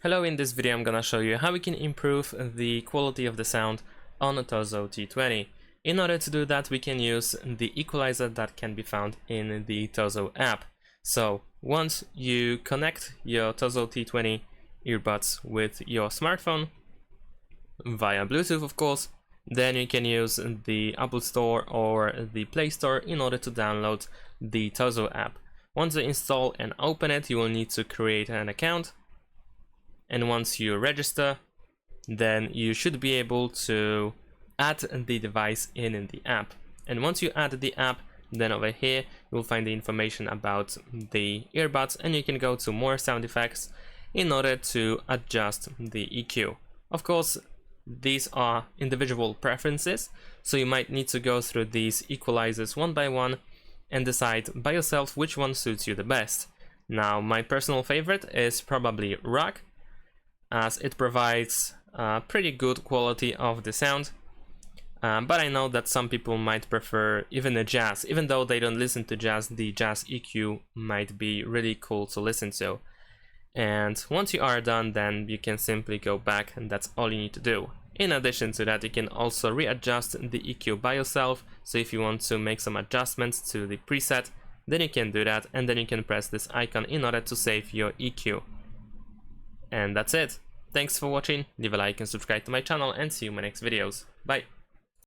Hello, in this video I'm gonna show you how we can improve the quality of the sound on a TOZO T20. In order to do that, we can use the equalizer that can be found in the TOZO app. So once you connect your TOZO T20 earbuds with your smartphone, via Bluetooth of course, then you can use the Apple Store or the Play Store in order to download the TOZO app. Once you install and open it, you will need to create an account. And once you register, then you should be able to add the device in the app. And once you add the app, then over here you'll find the information about the earbuds, and you can go to more sound effects in order to adjust the EQ. Of course, these are individual preferences, so you might need to go through these equalizers one by one and decide by yourself which one suits you the best. Now, my personal favorite is probably rock, as it provides pretty good quality of the sound, but I know that some people might prefer even a jazz. Even though they don't listen to jazz, the jazz EQ might be really cool to listen to. And once you are done, then you can simply go back, and that's all you need to do. In addition to that, you can also readjust the EQ by yourself, so if you want to make some adjustments to the preset, then you can do that, and then you can press this icon in order to save your EQ. And that's it. Thanks for watching, leave a like and subscribe to my channel, and see you in my next videos. Bye!